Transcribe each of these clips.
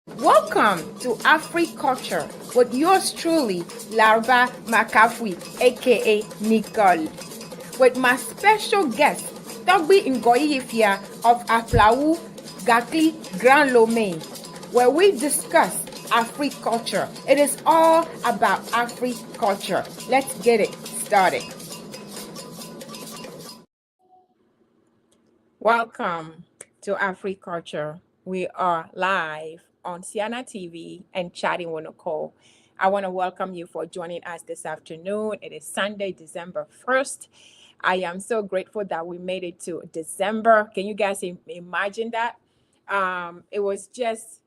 Welcome to Africulture with yours truly, Larva McAfee, aka Nicole, with my special guest, Torgbui Ngoyifia of Aflawu, Gakli, Grand Lomé, where we discuss Africulture. It is all about Africulture. Let's get it started. Welcome to Africulture. We are live on Siana TV and chatting with Nicole. I want to welcome you for joining us this afternoon. It is Sunday, December 1st. I am so grateful that we made it to December. Can you guys imagine that? It was just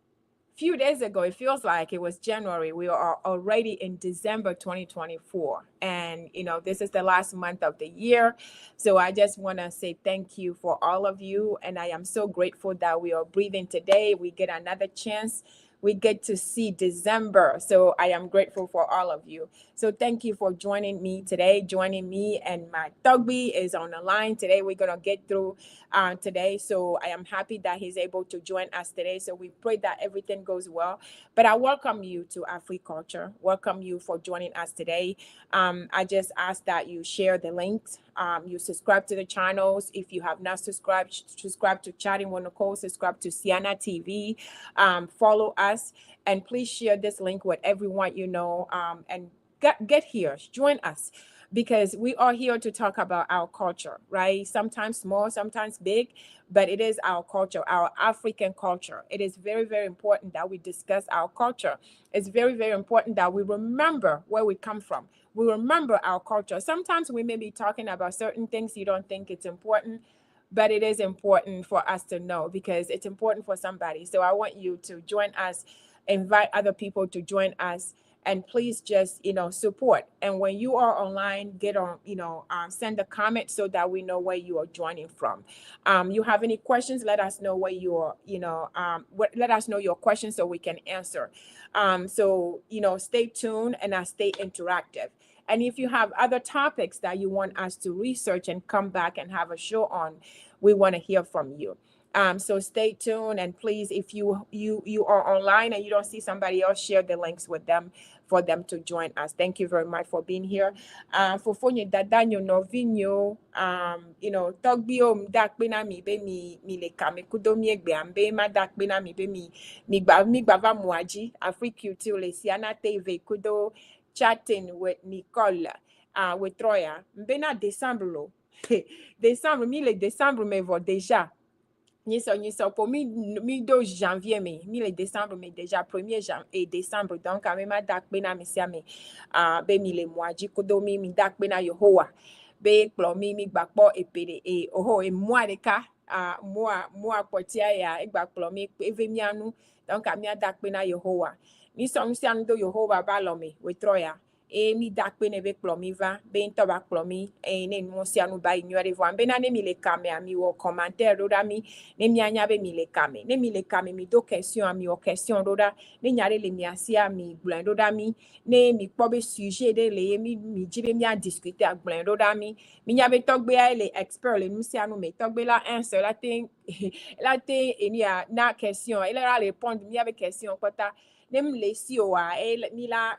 few days ago, it feels like it was January. We are already in December 2024. And, this is the last month of the year. So I just want to say thank you for all of you. And I am so grateful that we are breathing today. We get another chance. We get to see December. So I am grateful for all of you. So thank you for joining me today. Joining me and my Torgbui is on the line today. We're going to get through today. So I am happy that he's able to join us today. So we pray that everything goes well. But I welcome you to Africulture. Welcome you for joining us today. I just ask that you share the links. You subscribe to the channels. If you have not subscribed, subscribe to Chatting with Nicole, subscribe to Siana TV, follow us, and please share this link with everyone you know, and get here, join us, because we are here to talk about our culture, right? Sometimes small, sometimes big, but it is our culture, our African culture. It is very, very important that we discuss our culture. It's very, very important that we remember where we come from. We remember our culture. Sometimes we may be talking about certain things you don't think it's important, but it is important for us to know because it's important for somebody. So I want you to join us, invite other people to join us, and please just support. And when you are online, get on, send a comment so that we know where you are joining from. You have any questions, let us know where you are, let us know your questions so we can answer. So stay tuned and stay interactive. And if you have other topics that you want us to research and come back and have a show on, we want to hear from you. So stay tuned, and please, if you are online and you don't see somebody else, share the links with them for them to join us. Thank you very much for being here. For fonye dadanyo no vinyo, togbio dakbena mi be mi le kame kudomi egbe ambe ma dakbena mi be mi gbava muaji Afrique le Siana TV kudo chatting with Nicole, with Troya. Mbena décembre lo. Décembre, mi le décembre me vo déjà. Ni so pour mi do janvier mi le décembre mais déjà 1er et décembre donc quand même dak bena mi siame be mi le moaji kodo mi dak bena Yehowa be kplo mi gbakpo epede e oho e moi de ka moi potia ya e gbakpo mi eve mi anu donc a mi dak bena Yehowa ni so mi sian do Yehowa ba lo mi we troya e mi dakpe ne be kplomi va be nto ba kplomi e ne mo sianu ba ignore vo ambe na ne mi le kame ami wo commentaire do da mi ne mi anya be mi le kame mi do question ami o question do da ne nyare le mi asia mi gblend do da mi ne mi kpo be sujet de le mi jibe mi a discuter a gblend do da mi nya be togbe a le expert le mi sianu me togbe la answer la thing la thing eni a na question ele ra répondre mi avec question kota nem lesi o a mila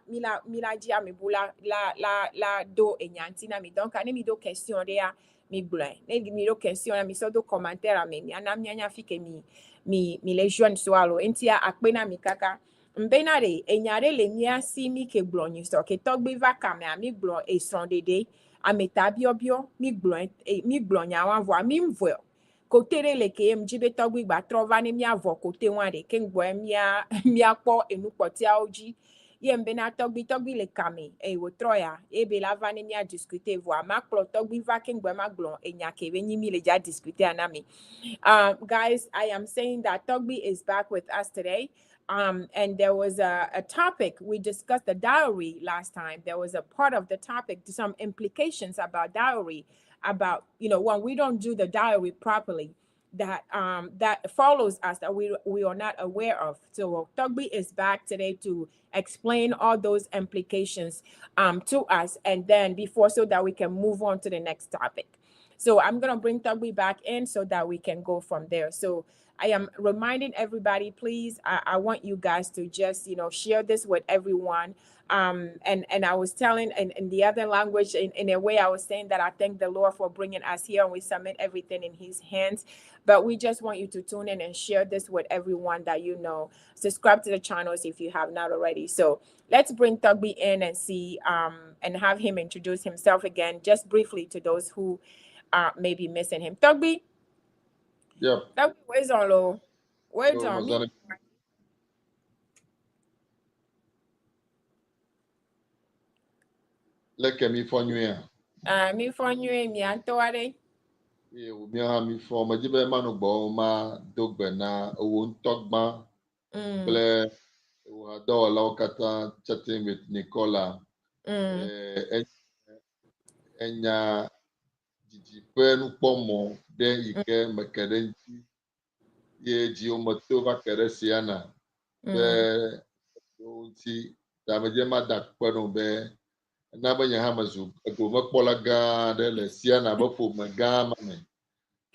dia mi bula la do enyantina mi donc ane mi do question de a mi blanc ne mi do question na mi so do commentaire a mi ana mi anya fike mi le joindre so alo entia akpena mi kaka mbena de enyare le mi asi mi ke blanc ni so ke togbe va kame a mi blanc e son dede a meta biobio mi blanc nya wan vo mi mvo côté le ke mjibe togbi gba trova ne mi avo côté wan de ke ngbo mi akpo enu potia oji ye mbe na togbi le kame e wo troya e be la va ne mi a discuter vo ma kplo togbi va ke ngbo ma glon e nya ke be ni mi le ja discuter anami. Guys, I am saying that Togbi is back with us today. And there was a topic, we discussed the dowry last time. There was a part of the topic, some implications about dowry, about, when we don't do the dowry properly, that follows us that we are not aware of. So Togbi is back today to explain all those implications to us, and then so that we can move on to the next topic. So I'm going to bring Torgbui back in so that we can go from there. So I am reminding everybody, please, I want you guys to just, share this with everyone. And I was telling in the other language, in a way, I was saying that I thank the Lord for bringing us here, and we submit everything in his hands. But we just want you to tune in and share this with everyone that you know. Subscribe to the channels if you have not already. So let's bring Torgbui in and see, and have him introduce himself again, just briefly, to those who may be missing him. Torgbui? Yep. Torgbui, where's on low? Where's on me? Let me for you. Me for you, me Antoine. Mi ha mi for ma jibe manu bo ma dogbe na owo ntogba ple wa do la kata chatting with Nicola. Enya jiji pe nu pomo de ike mekere ye ji o moto va kere siana be o ti da me je ma da pe no be na be nya ha mazu go me kpola ga de le siana be fo me ga ma me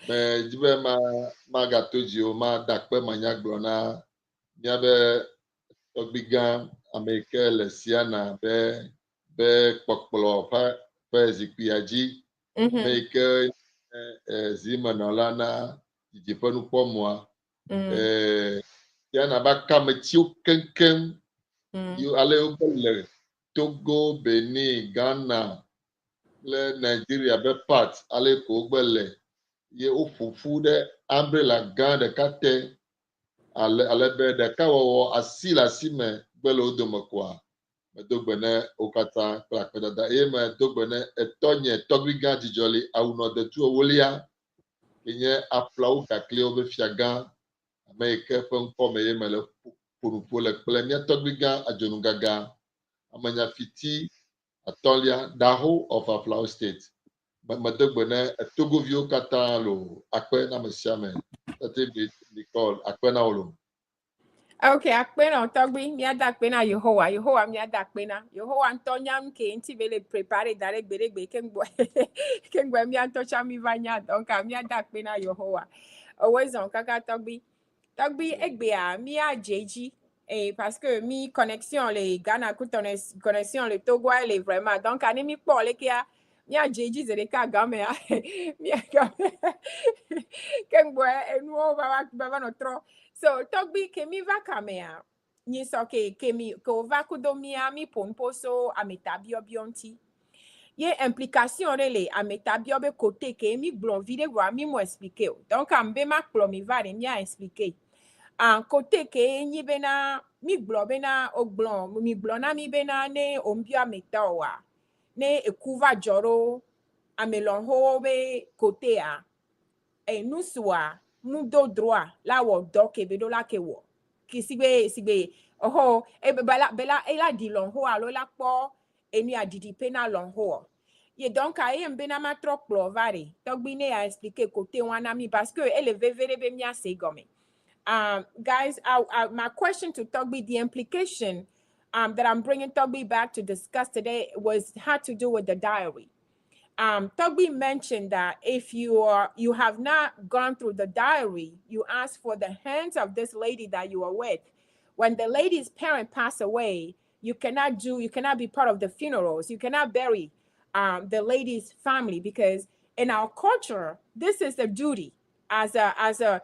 be jibe ma ga to ji o ma da pe ma nya gbo na nya be ogbiga ameke le siana be kpokplo pa zikpiaji make zimanola na jijipenu pomoa ya na ba kametio kenken you ale obele Togo, Benin, Ghana, le Nigeria be part ale ko gbele ye ofufu de umbrella gan de kate ale be de kawo asila sime gbele odomokwa medogbene okata klakpedada e me dogbene etonye togriga jijoli awuno de tu owolia kenye aflawo kakle obe fiaga ameke penko me ye mele purupu le kple mia togriga ajonugaga amanya fiti atolia daho of aflawo state medogbene etogovio kata lo akpe na mesiame tete bi Nicole akpe na olo. Okay, akpena Torgbui, mi ada akpena Yehowa mi ada akpena. Yehowa Antonia mke nti vele prepare dare gberegbe kengwe mi antocha mi vanya donc mi ada akpena Yehowa. Always on kaka Torgbui. Torgbui egbe a mi a jeji parce que mi connexion le Ghana connexion le Togo le vraiment donc ani mi pole ke a mi a jeji zere ka game a mi a game kengwe enu baba no tro. So Torgbui kemi va kamea ni so kemi ko va kudomia mi pomposo ametabio bionti ye implication rele ametabio be côté ke mi blon vide wa mi mo expliquer donc ambe ma klo mi va mi a expliquer en côté ke ni bena mi blon bena oglon mi blon na mi bena ne ombio ametawa ne ekuva joro amelon ho be côté a nous soit nous do droit la wo do ke be do la ke wo ki sigbe oho e bela e la di lon ho alo la po eni adidi pena lon ho ye donc a e mbe na ma trop plovare Torgbui ne a expliquer côté wana mi parce que ele vevere be mi a se gomi guys my question to Torgbui, the implication that I'm bringing Torgbui back to discuss today had to do with the diary. Torgbui mentioned that if you have not gone through the diary, you ask for the hands of this lady that you are with. When the lady's parent passed away, you cannot be part of the funerals. You cannot bury the lady's family because in our culture, this is a duty as a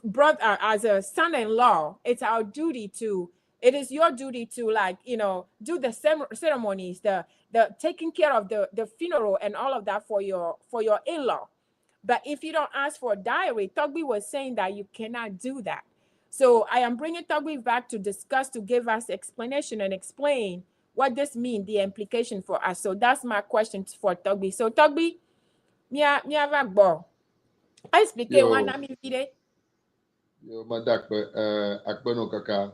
brother, as a son-in-law. It's our duty to. It is your duty to do the ceremonies, the taking care of the funeral and all of that for your in-law. But if you don't ask for a diary, Torgbui was saying that you cannot do that. So I am bringing Torgbui back to discuss, to give us explanation and explain what this means, the implication for us. So that's my question for Torgbui. So Torgbui, mia vagbo. I explique one ami vide. Yo madakpe akpe no kaka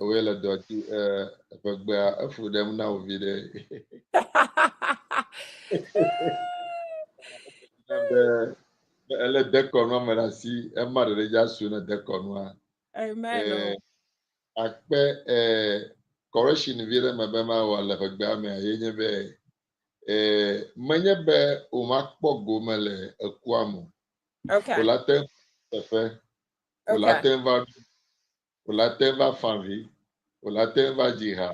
owele doti efegbe efu dem na ovide be ele deko no merasi e madere ja su na deko no a Amen. akpe correction vire mabema wala efegbe ame ayenye be menye be o makpo go mele ekuamu Okay. olate efe Okay. O latin va fanvi, o latin va jiha,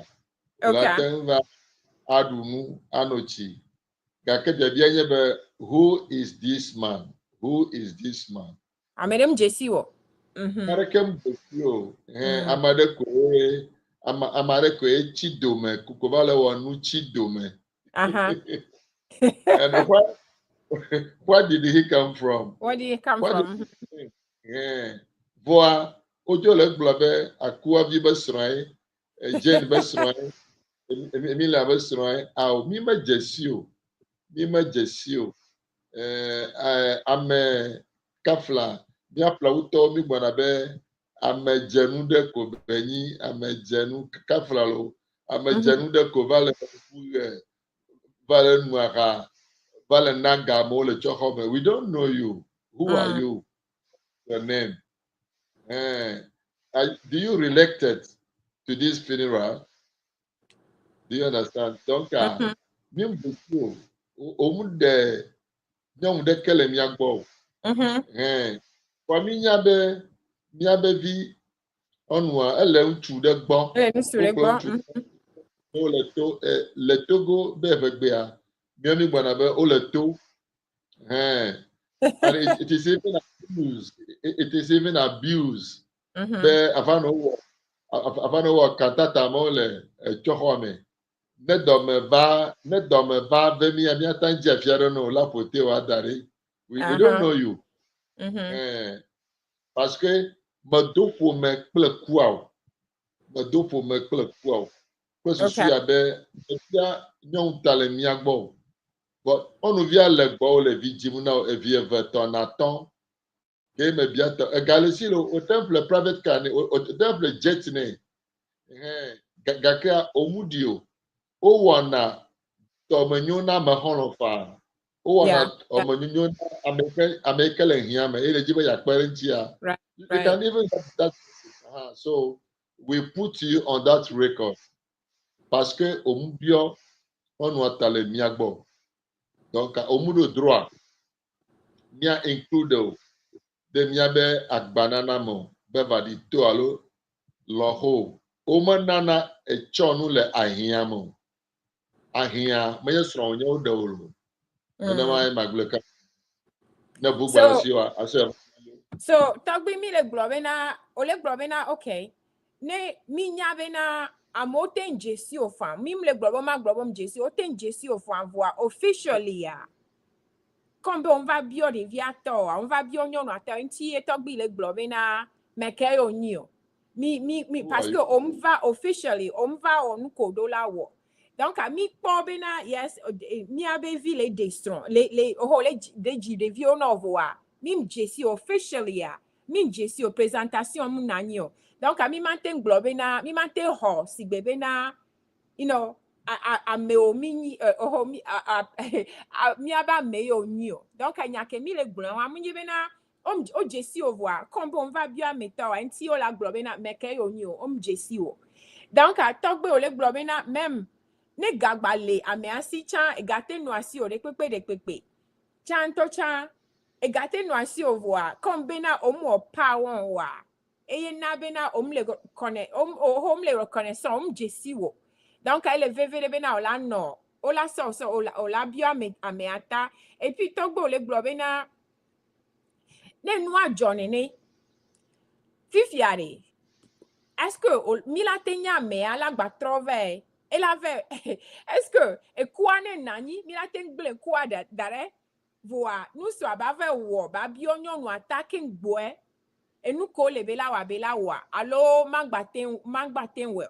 o Okay. latin va adumu, anochi. Gakete bien who is this man? Who is this man? Amerem Jesse wo. Mhm. Marekem Bokio, Mm. Amadeko, Amareko, Chidome, Kukovale Wanu Chidome. Uh-huh. And where did he come from? Where do you come Where did from? he come? Voa, Ojo Leglabe, Akua Vibasrai, Jane Besrai, Emilia Besrai, Au Mima Jesio, Ame Kafla, Miapla Uto, Miguanabe, Ame Jenu de Kobeni, Ame Jenu Kaflalo, Ame Mhm. Jenu de Kovale, Vale Noira, Vale Naga, Mole Chohome. We don't know you. Who are Mm. you? Your name. Do you related to this funeral? Do you understand? Donc, Mhm. même beaucoup, au monde de, non, de quel miagbo. Mhm. Kwa mi nyabe vi onwa ele utu de gbo. Eh, Mr. O klo Legbo. utu o le togo be vegbe a. Mi ami gbana be o le to. And it is even abused. It is even abused. Mhm. Be afano wo kantata mo le choho me. Ne dome va ve mi ami atanji afiaro no la pote wa dare. We don't Uh-huh. know you. Mhm. Parce que me pour me kple kuawo. Me pour me kple kuawo. Kple susu Okay. ya be efia nyɔnu ta le mia gbɔ o. But ɔnuvia le gbɔ le vi dzim na evi eve tɔ natɔ. Ke me bia tɔ egale si le o temple private car ne o temple jet ne. Gake omu di o. O wɔna tɔmenyo na ame xɔlɔ fa. O Yeah. wɔna Yeah. tɔmenyo na ame ke le hia me. Ele dzi be yakpe ɖe ŋutia. Right. You Right. can even get that. So we put you on that record. Parce que omubio on watale miagbo. Donc omudo droit mia include de miabe agbanana mo bevadi to alo loho. Omanana e chonu le ahia mo. Ahia me yesro onye o dewolo. Ena Mm. mai magleka na bugba So siwa ase Togbi mi le globe na ole globe na okay. Ne mi nyabe na amoten Jesse o fam. Mi le globe ma globe m Jesse o ten Jesse o fam voa officially ya. Comme on va bio de viator, on va bio nyon ata nti e Togbi le globe na meke o nyo. Mi who are parce you? que on va officially, on va on kodo la wo. Donc a mi pobe na yes mi abe vi le destron. Le oh le de vi on voa. Mi Jesse officially ya. Mi Jesse o présentation mu nanyo. Donc a mi manten globe na mi manten ho si bebe na you know a me o mi oh mi mi aba me o ni o donc anya ke mi le gblan wa mi be na o Jesse o voir comme on va bien mettre anti o la globe na me ke o ni o Jesse o donc a togbe o le globe na même ne gagba le ame asi chan e gate no asi o de pepe chan to chan e gate no asi o voir comme be na o mo pa won wa e na be na o le connaît o le reconnaissant Jesse o donc elle est veve de na ola no ola so ola bio ame ata et puis togbo le globe na ne noa johnny ne fifiare est-ce que mila tenya me ala gba trove elle avait est-ce que e kwa ne nani mila ten ble kwa dare voa nous so abave wo ba bio nyonu attacking boy e nu ko le bela wa allo magbaten well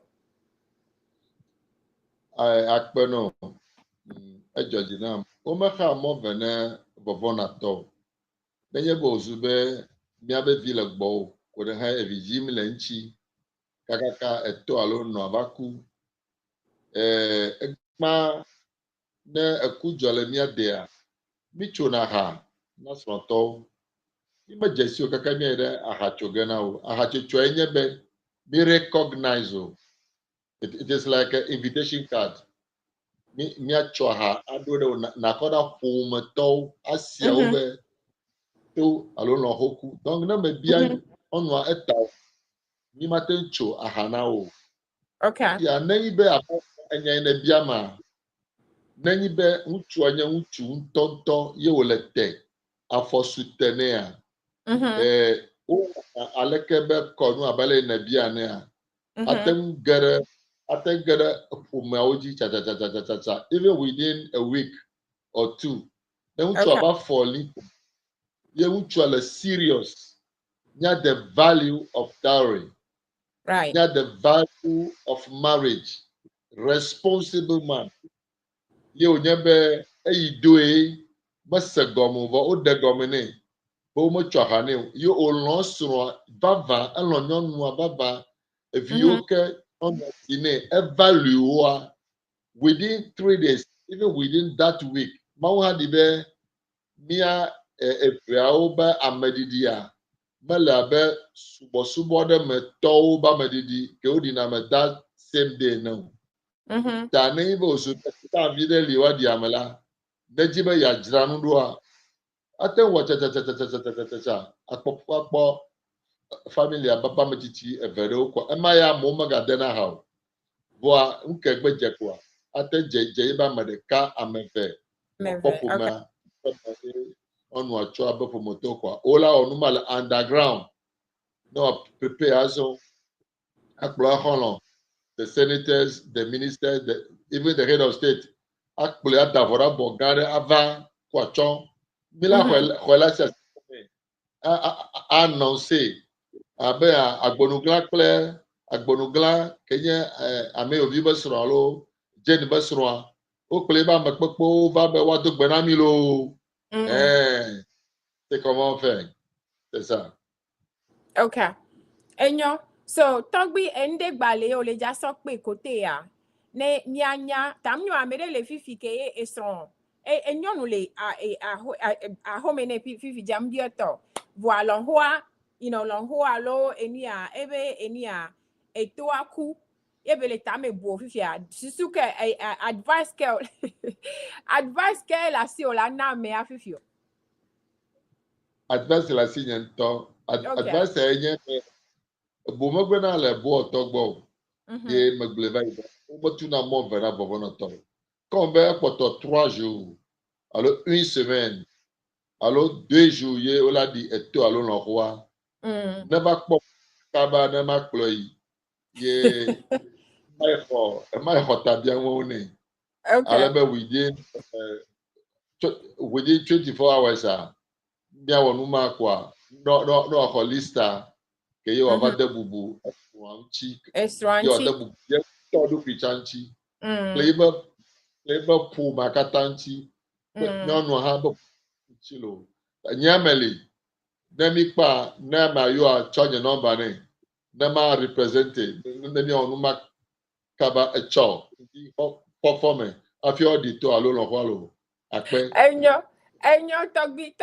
Akpeno ejoji nam. Omeha mo vene vovona to. Nenye bo ozube miabe vi le gbɔ o ko ɖe hã evi dzim le ŋuti kakaka eto alo nɔ avaku egba ne eku dzɔ le mia dea mitsona ha na srɔ̃tɔwo mi me dze si o kaka mia yi ɖe ahatsoge na o ahatsotsoe nye be mi recognize o it is like an invitation card miatsɔ ha aɖo ɖe o nakɔ ɖa ƒometɔwo asiawo mhm be to alo lɔ̃xoku donc ne me bia mhm onwa eta ni matencho ahanao Okay. ya nanyi be abo anya na biama nanyi be uchu anya uchu ntonto ye wolete afosutenea o alekebe konu abale na biane a atengere umaoji cha cha cha cha cha cha cha even within a week or two then uchu Okay. aba falling ye uchu ala serious nya the value of dowry Right. nya the value of marriage responsible man ye onyebe eyi doe mase gomo bo o de gomene bo mo chahane ye olon soro bava elon nyonu bava evioke on tine evalue within 3 days even within that week ma wa di be mia efiawo ba amedidi a mela be subo de me to ba medidi ke odi na me that same day now ta ne bo so ta vi de liwa di amela de jibe ya jira no do a ate wo cha cha cha cha cha cha cha cha cha akpo family ababa metiti evere okwa ema ya mo maga de na ha bo a nke gbe je kwa ate je ba medeka ameve Maybe. Okay. okpopuma ọnụ achọ abepụmụta kwa ụla ọnụmala underground no prepare also akpọrọ ọhụrụ the senators the ministers even the head of state akpọrọ ya davọrọ bụ gari ava kwachọ mila hwela si anọnsi abe agbonugla kple agbonugla kenye ame ovi be srọ alo jeni be srọ o kple ebe amekpekpe va be woado gbe na mi lo c'est comment faire. C'est ça. Okay. Enyo, so Torgbui ende gbale o le ja so pe kote ya. Ne nyanya tam nyo amere le fifi ke eson. Enyo no le a home ne fifi jam bioto. Voilà hoa, lon hoa lo enia ebe enia eto aku ebe le tame bo fifi a susuke advice ke advice ke la si o la na me a fifi. Advice la signe to. Okay. Advice enye bo magbe na le bo otogbo. Ye magleva ida. Bo tu na mo vera bo na to. Quand ben poto 3 jours. Alors une semaine. Alors 2 jours ye o la di eto alo no roi. Never pop kaba na ma kloi. Ye my hot abia woni. Okay. Alebe within 24 hours bia wonu ma kwa no holista ke ye wa de bubu wanchi ye wa de Estranchi. bubu ye to do pichanchi kleba pu makatanchi no no ha bo chilo nyameli na mi pa na ma yo a charge number ne na ma represente na mi onu ma kaba a cho performance afi odi to alo lo kwalo akpe Enyo Togbi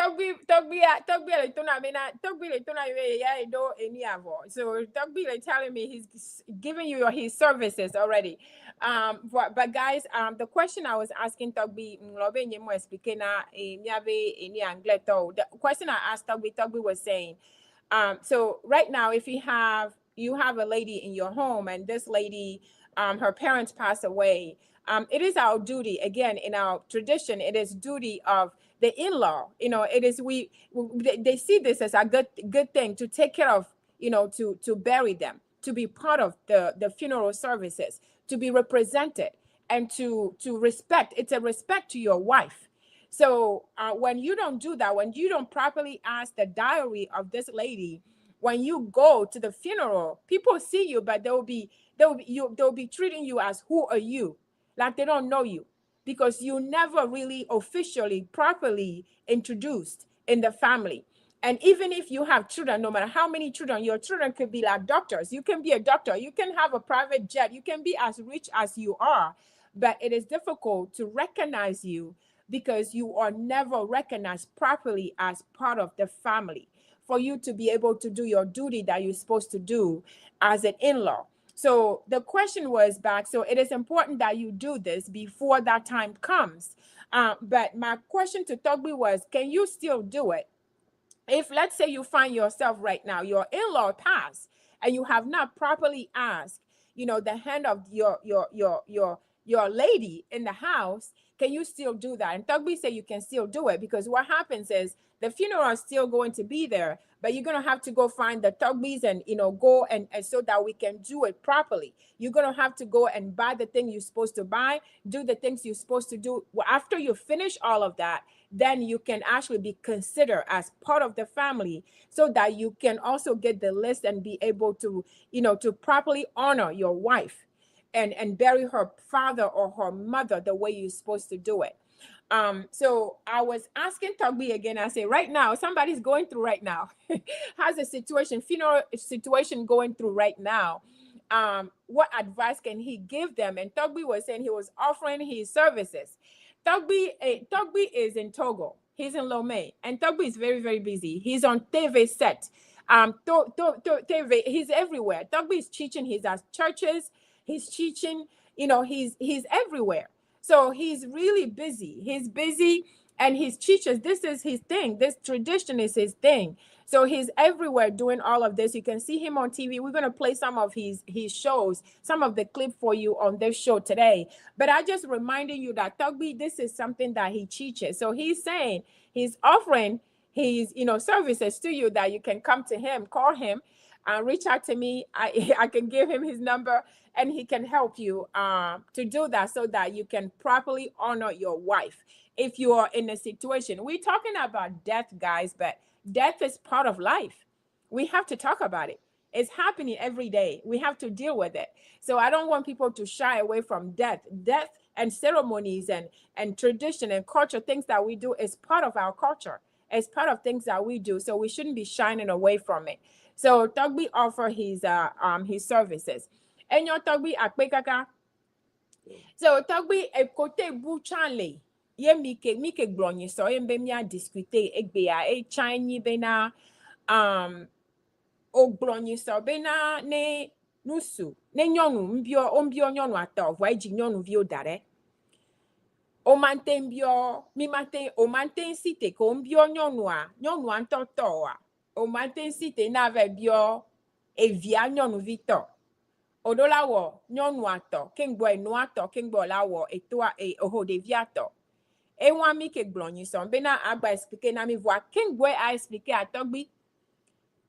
le tuna mena Togbi le tuna we ya do any avo. So Togbi le telling me he's giving you his services already. But guys, the question I was asking Togbi nglobe nyemo explique na miave any angleto. The question I asked Togbi was saying, so right now if you have a lady in your home and this lady her parents pass away, it is our duty, again, in our tradition, it is duty of the in-law. It is they see this as a good thing to take care of, to bury them, to be part of the funeral services, to be represented, and to respect. It's a respect to your wife. So when you don't do that, when you don't properly ask the diary of this lady, when you go to the funeral, people see you, but they'll be treating you as, who are you? Like they don't know you, because you never really officially properly introduced in the family. And even if you have children, no matter how many children, your children could be like doctors. You can be a doctor, you can have a private jet, you can be as rich as you are, but it is difficult to recognize you because you are never recognized properly as part of the family, for you to be able to do your duty that you're supposed to do as an in-law. So the question was back. So it is important that you do this before that time comes. But my question to Togbi was, can you still do it If let's say you find yourself right now, your in-law passed, and you have not properly asked, the hand of your lady in the house, can you still do that? And Torgbui said you can still do it, because what happens is the funeral is still going to be there, but you're going to have to go find the Torgbuis and go and so that we can do it properly. You're going to have to go and buy the thing you're supposed to buy, do the things you're supposed to do. Well, after you finish all of that, then you can actually be considered as part of the family, so that you can also get the list and be able to to properly honor your wife and bury her father or her mother the way you're supposed to do it. So I was asking Torgbui again. I say, right now, somebody's going through right now, has a situation, funeral situation going through right now. What advice can he give them? And Torgbui was saying he was offering his services. Torgbui is in Togo. He's in Lomé, and Torgbui is very, very busy. He's on TV set. TV, he's everywhere. Torgbui is teaching. He's at churches. He's teaching. He's everywhere. So he's really busy. He's busy, and his teachers. This is his thing. This tradition is his thing. So he's everywhere doing all of this. You can see him on TV. We're going to play some of his shows, some of the clip for you on this show today. But I just reminding you that Torgbui, this is something that he teaches. So he's saying he's offering his services to you, that you can come to him, call him, reach out to me. I can give him his number, and he can help you to do that, so that you can properly honor your wife. If you are in a situation, we're talking about death, guys, but death is part of life. We have to talk about it. It's happening every day. We have to deal with it. So I don't want people to shy away from death. Death and ceremonies and tradition and culture, things that we do, is part of our culture. It's part of things that we do. So we shouldn't be shining away from it. So Torgbui offer his services. And your Torgbui akpekaka. So Torgbui ekote buchanle. Ye mike glonye so yembe mia discuter egbea e chanyi bena o glonye so bena ne nusu ne nyonu mbio nyonu ata vo eji nyonu vi odare o manten bio mi manten o manten site ko mbio nyonu antoto a o manten site na ve bio evia nyonu vito odolawo nyonu ato kengbo enu ato kengbo lawo etoa oho de viato. Et moi, mi ke glonyi son. Bena agba expliquer na mi voix. King boy a expliqué à Torgbui.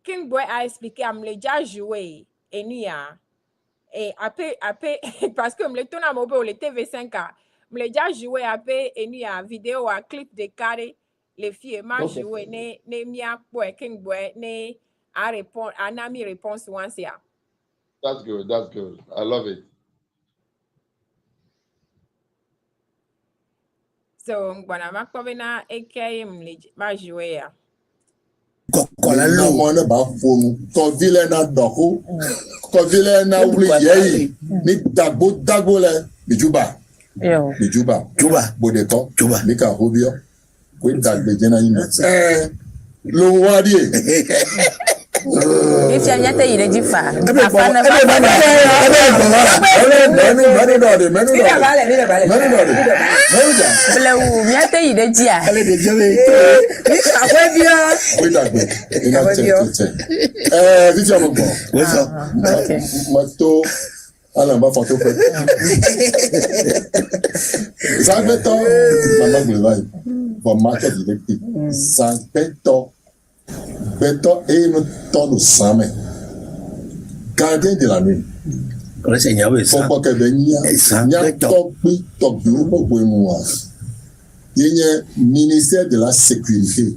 King boy a expliqué à me déjà joué. Et nous et après parce que me le tourne à mon le TV5 me le déjà joué après et nous a vidéo à clip de carré les filles m'a joué ne mia boy King boy ne a répondre a na mi réponse once ya. That's good. That's good. I love it. So ngwana makobena eke ma jouer ya. Kokola lo mo na ba fonu to vile na doko to vile na wuli yeyi ni dagbo le bijuba juba bodeto juba ni ka hobio ko dagbe jena yin lo wadi If you nyate ire jifa afana Blewu nyate ire jia ale de jele ni afebia ko dagbe ina tete visi amogbo okay mato ala ba foto pe Zagbeto mama global for market directive Zagbeto Beto et nous tournons samedi. Gardien de la nuit. Faut pas que venir. Il y a ministère de la sécurité.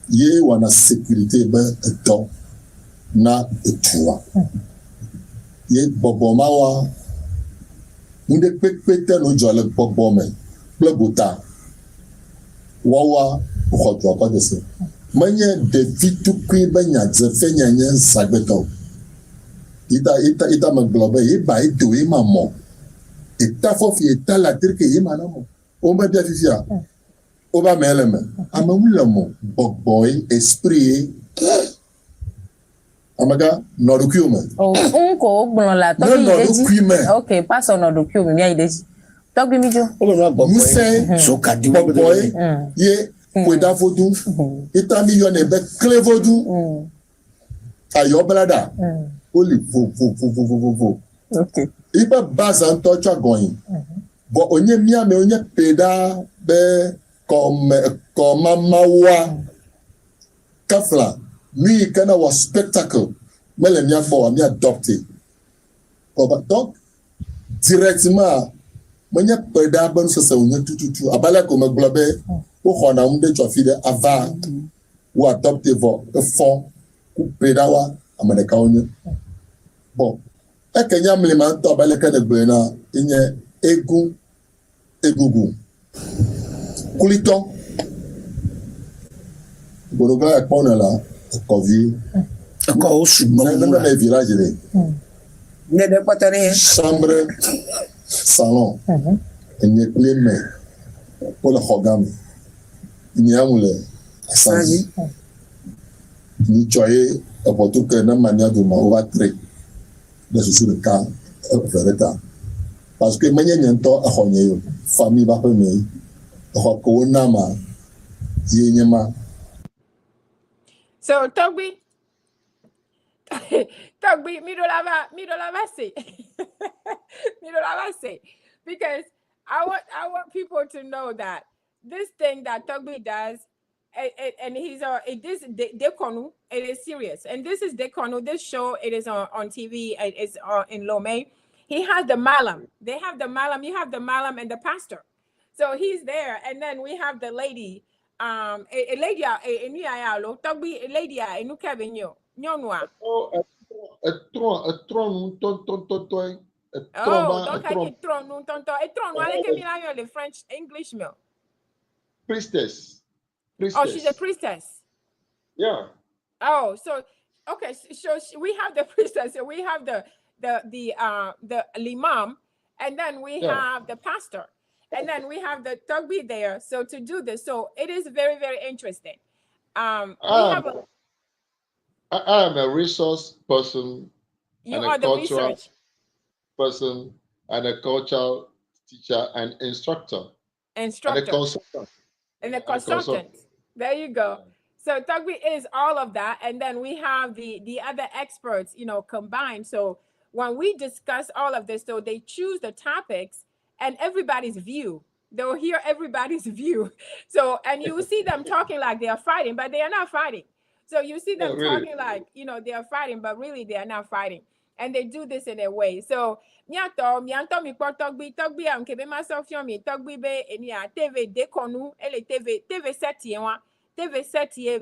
Il y a une sécurité dans na etua. Il y a bobomawa. Nous de pépéter nous jouer le bobomé. Le bouta. Wawa pour toi pas de ça. Manya de vitu kui banya zefenya nyen Zagbeto. Ita maglobe iba itu ima mo. Ita fofi ita la tirke ima na mo. Oba bia fifia. Oba meleme. Ama wula mo. Boy esprit. Amaga nodukume. Oh, unko ogbon la to bi ideji. Okay, pass on nodukume mi ideji. Torgbui mi jo. Muse so kadiwo boy ye Kweda vodu. Ita million ebe kle vodu. Ayo blada. Only vo. Okay. Iba baza ntocha going. But onye miame onye peda be comme mawa kafla. Lui kana was spectacle. Mele mia bo mi adopté. Donc directement mwenye peda ban sasa onye tututu abala ko maglobe o khona unde chofide ava ou adopté vo fond ku peda wa amaneka onye. Bon. E kenya mlima to abala kana gbena inye egugu kulito boroga ekpona la kovi ko osu dans les villages ne de patane chambre salon et les mains pour le hogam ni amule asani ni choye pour tout que na manière de m'ouvrir de ce le cas verita parce que manye nyanto ahonye famille ba peme ko nama yenyema. So Torgbui, Torgbui, mi do lava say, because I want people to know that this thing that Torgbui does, and he's this Dekonu, it is serious, and this is Dekonu. This show, it is on TV. It is in Lomé. He has the malam. They have the malam. You have the malam and the pastor. So he's there, and then we have the lady. A lady Torgbui, a lady enu kebenyo nyonwa. Oh, a tron, Oh, donc I tron non tonto. Et tron wale ke milanyo le French English mill. priestess. Oh, she's a priestess. Yeah. Oh, so okay, so we have the priestess, so we have the imam, and then we have the pastor, and then we have the Torgbui there. So to do this, so it is very, very interesting. I am a resource person. You are the research person and a cultural teacher and instructor. And a consultant. And a consultant. There you go. So Torgbui is all of that, and then we have the other experts, combined. So when we discuss all of this, so they choose the topics and everybody's view. They'll hear everybody's view. So, and you will see them talking like they are fighting, but they are not fighting. So you see them talking like, they are fighting, but really they are not fighting. And they do this in a way. So, mianto mi po Torgbui am kebe myself yomi Torgbui be enia TV Dekonu ele TV set ye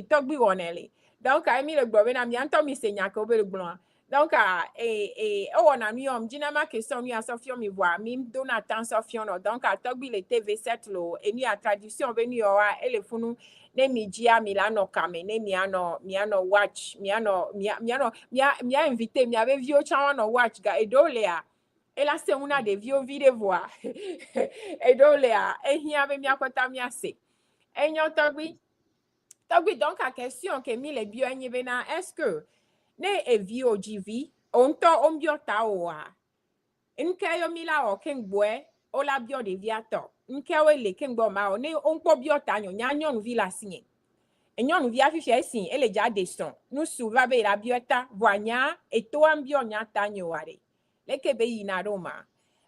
Torgbui woneli. Donc I mi le gbo na mianto mi senya ko be le gbo. Donc o na mi om jinama ke so mi asofio mi voa mi do na tan sofio no. Donc Torgbui le TV set lo eni a tradition be ni o wa ele funu ne mi jia milano kame ne miano watch miano invité mi ave vio chawa no watch ga edolea ela se una de vio video voa edolea ehia be mi akota mi ase enyo Torgbui donc a question que mi le bio enye be na est-ce que ne e vio GV onto ombio ta oa nke yo mi la o kengboe o la bio de viato nke we le kengbo ma o ne onpo bio ta nya nyonu vi la sinye enyon vi afifia esin ele ja de son nu suva be la biota voanya eto ambio nya tanyo ware leke be ina roma.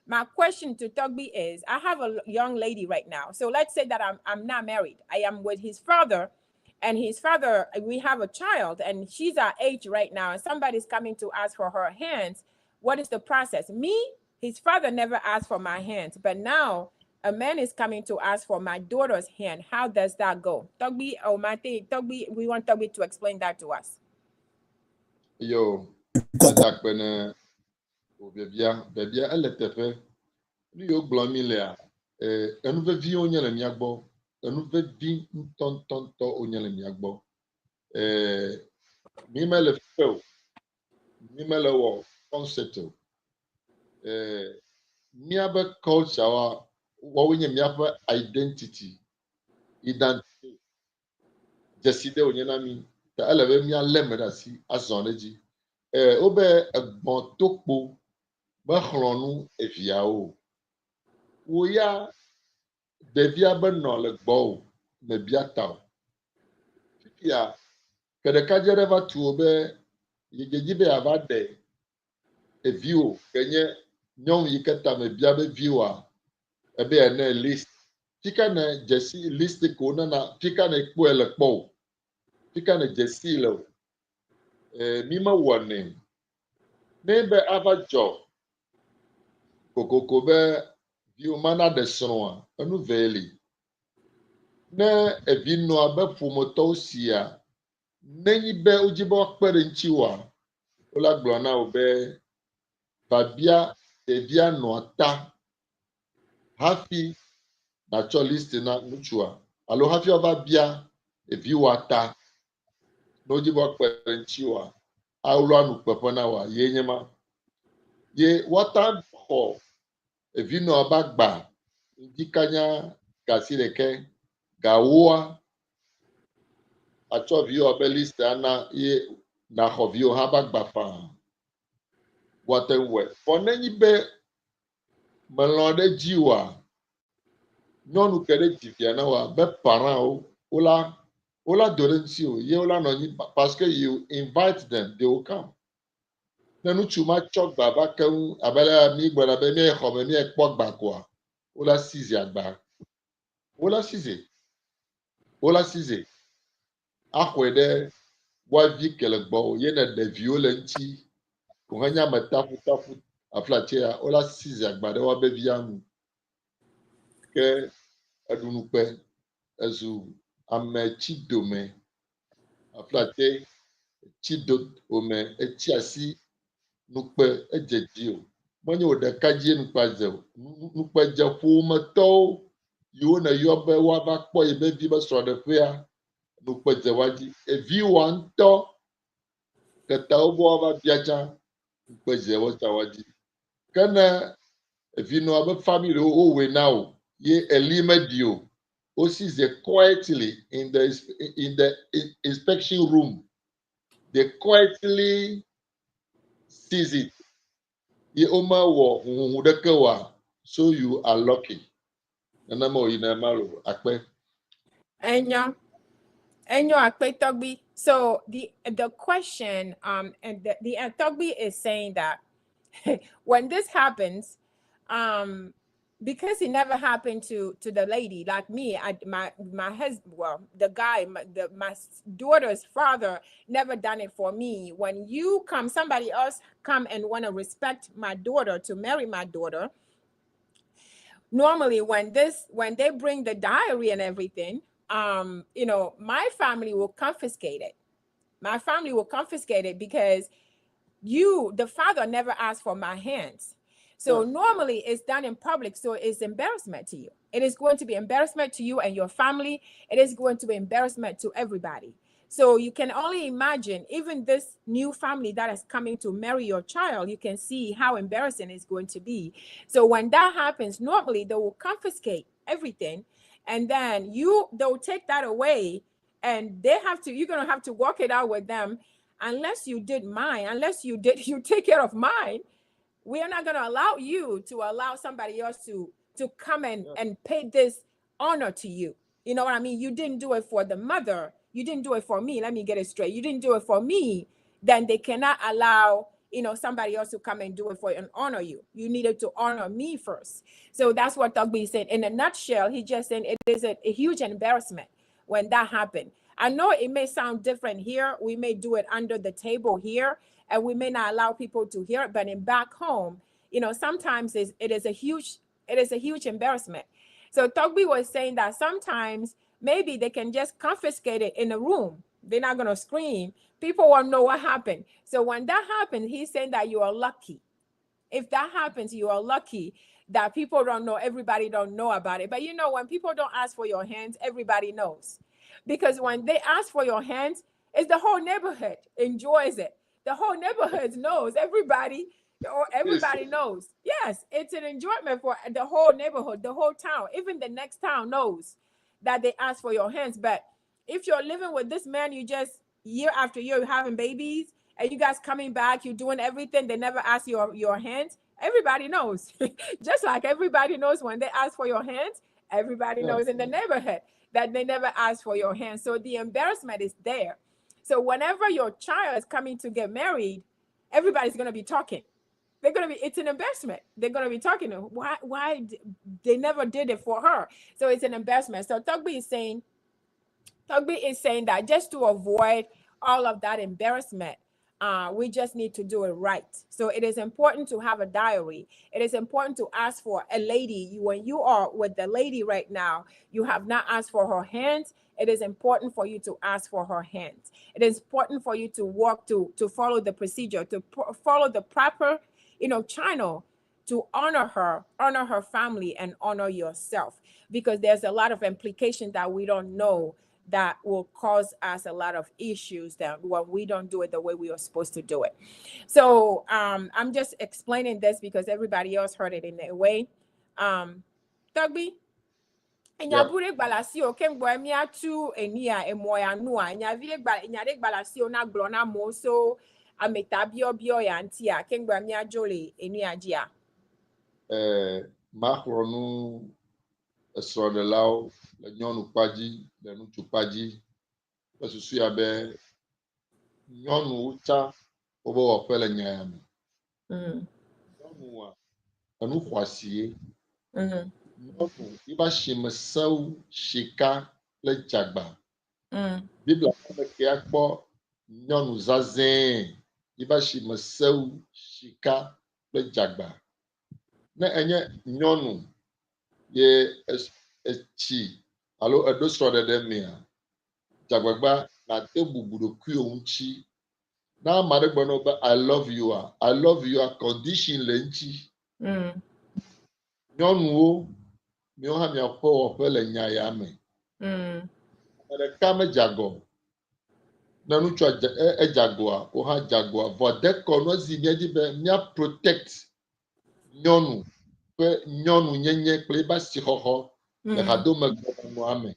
My question to Torgbui is, I have a young lady right now. So let's say that I'm not married. I am with his father, and his father, we have a child, and she's our age right now, and somebody's coming to ask for her hands. What is the process? Me, his father never asked for my hands, but now a man is coming to ask for my daughter's hand. How does that go? Torgbui, we want Torgbui to explain that to us. Yo, bebia elle tefe ni yo gblɔmi lea enuvevi onye le mia gbɔ enuvevi ntɔntɔntɔ onye le mia gbɔ mi me le fe o mi me le wɔ concept o mia be culture wa wɔwo nye mia ƒe identity dzesi de onye na mi ta ele be mia lé me ɖe asi azɔ ɖe dzi wobe egbɔn tokpo Bechlonu eviawo. Woya devia be nɔ le gbɔ o. me biata fifia kada kajere va tuobe yejibe avade e view kenye nyom yikata me biabe viewer ebe ene list fika na jesi list ko na fika na ekpo elekpo fika na jesi le mima wone nebe avajo kokoko be view mana de soa anu veli na evino abe fumoto sia nenyi be ujibo kpere nchiwa ola glona obe babia evia nota hafi na cho list na muchua alo hafi ova bia eviwata no ujibo kpere nchiwa aulu anu pepona wa yenyema ye wata ho evino abagba ndikanya gasireke gawa achọvio obelista na ye na hovio ha bagbafa watenwe fonenyi be melode jiwa nyɔnu ke ɖe dzivia na wa be parents wola do ɖe ŋuti o ye wola nɔ anyi parce que you invite them they will come ne ŋutsu ma tsɔ gba va ke ŋu abe mi gbɔna be mi xɔ me mi kpɔ gba koa wola sizi agba wola sizi axɔe ɖe woavi ke le gbɔ ye ne ɖeviwo le ŋuti wòhenya me tafu aflatia wola sizi agba ɖe woabe via ŋu ke eɖunukpe ezu ame tsidome aflate tsidome etsi asi nukpe edze dzi o menye wo ɖeka dzie nukpa dze o nukpe dze ƒometɔwo yiwo ne yɔ be woava kpɔ yi be vi be srɔ̃ɖeƒea nukpe dze wa dzi eviwa ŋutɔ ketawo be woava bia tsã nukpe dze wa dzi ke ne evinɔa be family wo wɔe na o ye eli meɖi o wosi ze quietly in the inspection room they quietly sees it ye oma wɔ huhu ɖeke wa so you are lucky nenema o yina ma lo akpe Enyo akpe Torgbui. So the question and the Torgbui is saying that when this happens, because it never happened to the lady like me, my husband, well, the guy, my daughter's father never done it for me. When somebody else come and want to respect my daughter, to marry my daughter, normally when they bring the diary and everything, my family will confiscate it. My family will confiscate it because the father never asked for my hands. So normally it's done in public. So it's embarrassment to you. It is going to be embarrassment to you and your family. It is going to be embarrassment to everybody. So you can only imagine, even this new family that is coming to marry your child, you can see how embarrassing it's going to be. So when that happens, normally they will confiscate everything. And then they'll take that away, and you're going to have to work it out with them. Unless you take care of mine, we are not going to allow you to allow somebody else to come and pay this honor to you. You know what I mean? You didn't do it for the mother. You didn't do it for me. Let me get it straight. You didn't do it for me. Then they cannot allow, somebody else to come and do it for you and honor you. You needed to honor me first. So that's what Torgbui said. In a nutshell, he just said it is a huge embarrassment when that happened. I know it may sound different here. We may do it under the table here, and we may not allow people to hear it. But in back home, sometimes it is a huge embarrassment. So Torgbui was saying that sometimes maybe they can just confiscate it in a room. They're not going to scream. People won't know what happened. So when that happens, he's saying that you are lucky. If that happens, you are lucky that people don't know, everybody don't know about it. But when people don't ask for your hands, everybody knows. Because when they ask for your hands, it's the whole neighborhood enjoys it. The whole neighborhood knows. Everybody knows. Yes, it's an enjoyment for the whole neighborhood, the whole town. Even the next town knows that they ask for your hands. But if you're living with this man, you just year after year you're having babies, and you guys coming back, you're doing everything, they never ask your hands. Everybody knows. Just like everybody knows when they ask for your hands, everybody knows in the neighborhood that they never asked for your hand. So the embarrassment is there. So whenever your child is coming to get married, everybody's going to be talking. They're going to be, it's an embarrassment. They're going to be talking to why they never did it for her. So it's an embarrassment. So Torgbui is saying that just to avoid all of that embarrassment, we just need to do it right. So it is important to have a diary. It is important to ask for a lady. When you are with the lady right now, you have not asked for her hands. It is important for you to ask for her hands. It is important for you to walk to follow the procedure, to follow the proper, channel to honor her family, and honor yourself, because there's a lot of implications that we don't know that will cause us a lot of issues that when we don't do it the way we are supposed to do it. So I'm just explaining this because everybody else heard it in their way. Torgbui, enya bure gbalasi o kemgbe mi atu eni a emoya nu a enya vile gbalasi o na glo na mo so ameta bio ya anti a kemgbe mi ajole eni ajia. Macronu esrodelawo le nyɔnu kpadzi le ŋutsu kpadzi kple susu ya be nyɔnuwo tsa wobe wɔƒe le nya ya me. Nyɔnua enu xɔasie. Nyɔnu yiba shime sewu shika kple dzagba. Biblia me ke akpɔ nyɔnu zazɛ yiba shime sewu shika kple dzagba. Ne enye nyɔnu ye etsi alo eɖo srɔ̃ɖeɖe mea, dzagbagba nate bubu ɖokuiwo ŋuti. Na ame aɖe gblɔ na wo be I love you a condition le ŋuti. Nyɔnuwo míawo hã míaƒe wɔƒe le nya ya me. Ame ɖeka medze agɔ. Ne ŋutsua edze agɔa, wo hã dze agɔa. Vɔ dekɔ no zi mía dzi be mía protect nyɔnu ƒe nyɔnu nyenye kple eba sixɔxɔ le hadome gbɔnɔa me.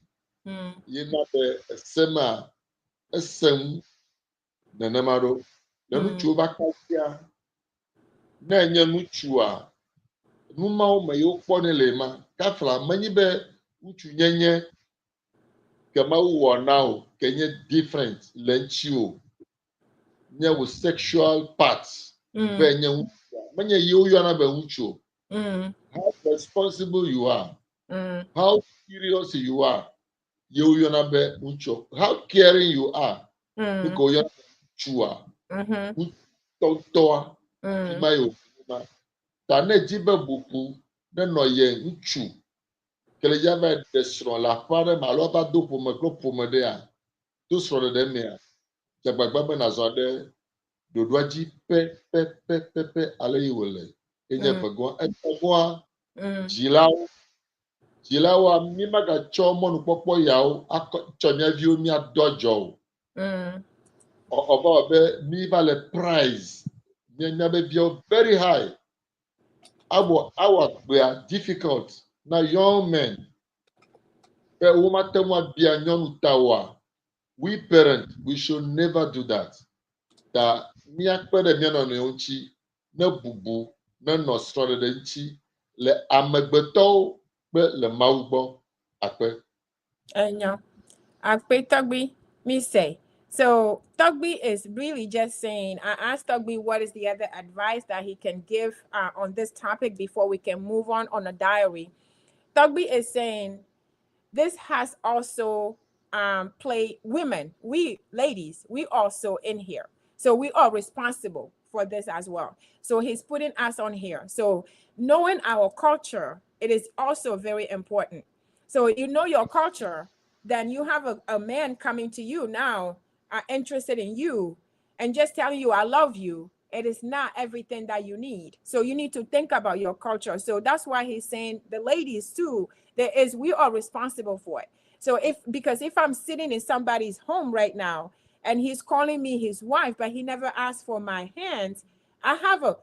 Yina be esema esem nenema ɖo. Le ŋutsuwo ƒe akpazia, ne enye ŋutsua, numawo me yewo kpɔnɛ le ma. Kafla menyi be ŋutsu nyenye ke Mawu wɔ na o, ke nye different le ŋuti o. Nye wo sexual parts. Be nye ŋutsua. Menye yewo yɔna be ŋutsu o. How responsible you are, how serious you are, yewo yɔna be ŋutsu. How caring you are, because yɔna be ŋutsua. Ŋutsutɔtɔa, fima ye wòma. Ta ne dzi be bubu ne nɔ ye ŋutsu, ke le dzi va ɖe srɔ̃ le aƒe aɖe me alo va do ƒome kple ƒome ɖea, to srɔ̃ɖeɖe mea, dzagbagba be nazɔ ɖe ɖoɖoa dzi pɛpɛpɛpɛ ale yi wòle. Enye vegɔa, etɔ̃gɔa, dzilawoa, mi magatsɔ mɔnukpɔkpɔ yawo akɔ mia viwo miadɔ adzɔ o. Ɔva wɔ be mi va le price mia be viawo very high. Awɔ agbea difficult na young men. Be womate ŋu abia nyɔnu ta oa. We parents, we should never do that. Ta míakpe ɖe mía nɔnɔewo ŋuti ne bubu ne nɔ srɔ̃ɖeɖe ŋuti le amegbetɔwo kple le Mawu gbɔ. Akpe. Enya. Akpe Torgbui, me say. So Torgbui is really just saying, I asked Torgbui what is the other advice that he can give on this topic before we can move on a diary. Torgbui is saying, this has also played women, we ladies, we also in here. So we are responsible for this as well. So he's putting us on here. So knowing our culture, it is also very important. So you know your culture, then you have a man coming to you now, interested in you and just telling you, I love you. It is not everything that you need. So you need to think about your culture. So that's why he's saying the ladies too, we are responsible for it. So because if I'm sitting in somebody's home right now and he's calling me his wife, but he never asked for my hands, I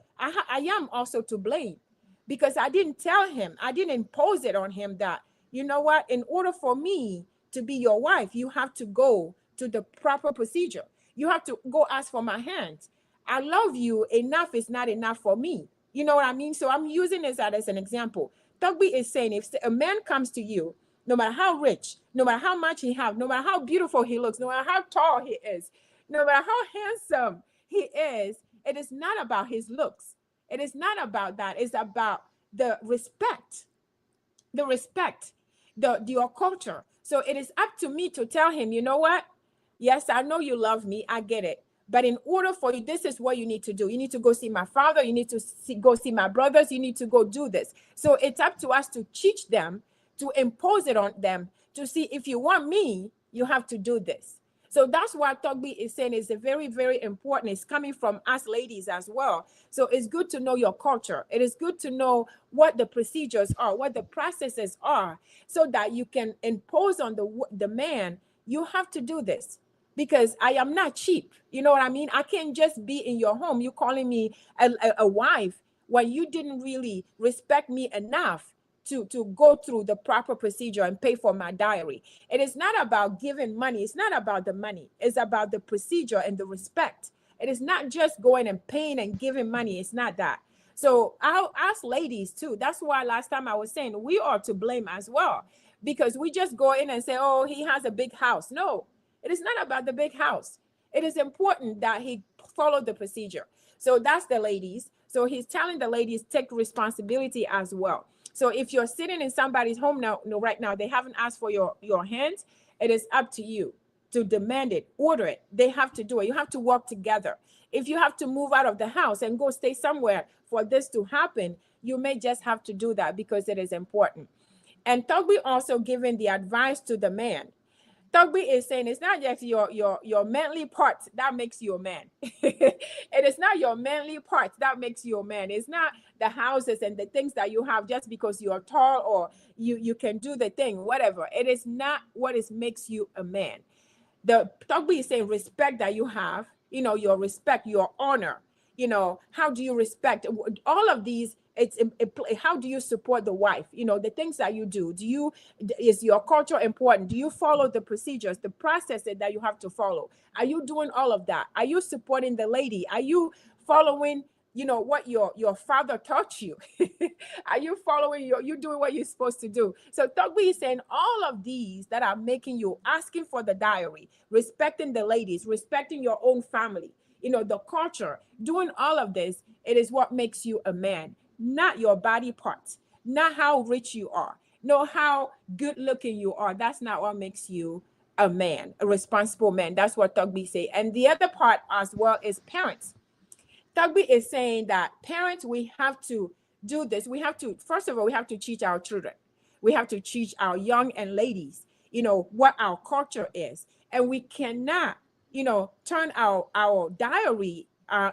am also to blame because I didn't tell him, I didn't impose it on him that, you know what, in order for me to be your wife, you have to go to the proper procedure. You have to go ask for my hands. I love you. Enough is not enough for me. You know what I mean? So I'm using this as an example. Torgbui is saying if a man comes to you no matter how rich, no matter how much he have, no matter how beautiful he looks, no matter how tall he is, no matter how handsome he is, it is not about his looks. It is not about that. It's about the respect, your culture. So it is up to me to tell him, you know what? Yes, I know you love me. I get it. But in order for you, this is what you need to do. You need to go see my father. You need to go see my brothers. You need to go do this. So it's up to us to teach them, to impose it on them, to see, if you want me, you have to do this. So that's what Torgbui is saying is a very, very important. It's coming from us ladies as well. So it's good to know your culture. It is good to know what the procedures are, what the processes are, so that you can impose on the man, you have to do this. Because I am not cheap. You know what I mean? I can't just be in your home. You calling me a wife when you didn't really respect me enough to go through the proper procedure and pay for my dowry. It is not about giving money. It's not about the money. It's about the procedure and the respect. It is not just going and paying and giving money. It's not that. So I'll ask ladies too. That's why last time I was saying we are to blame as well, because we just go in and say, oh, he has a big house. No. It is not about the big house. It is important that he follow the procedure. So that's the ladies. So he's telling the ladies, take responsibility as well. So if you're sitting in somebody's home now, right now, they haven't asked for your hand, it is up to you to demand it, order it. They have to do it. You have to work together. If you have to move out of the house and go stay somewhere for this to happen, you may just have to do that because it is important. And Torgbui also giving the advice to the man. Torgbui is saying it's not just your manly parts that makes you a man. It is not your manly parts that makes you a man. It's not the houses and the things that you have just because you're tall or you can do the thing, whatever. It is not what makes you a man. The Torgbui is saying respect that you have, your respect, your honor, how do you respect all of these? How do you support the wife? The things that you do. Is your culture important? Do you follow the procedures, the processes that you have to follow? Are you doing all of that? Are you supporting the lady? Are you following, what your father taught you? Are you following you doing what you're supposed to do? So Torgbui is saying all of these that are making you asking for the dowry, respecting the ladies, respecting your own family, the culture, doing all of this, it is what makes you a man. Not your body parts, not how rich you are, no how good looking you are. That's not what makes you a man, a responsible man. That's what Torgbui say. And the other part as well is parents. Torgbui is saying that parents, we have to do this. We have to, first of all, we have to teach our children. We have to teach our young and ladies, what our culture is. And we cannot, turn our dowry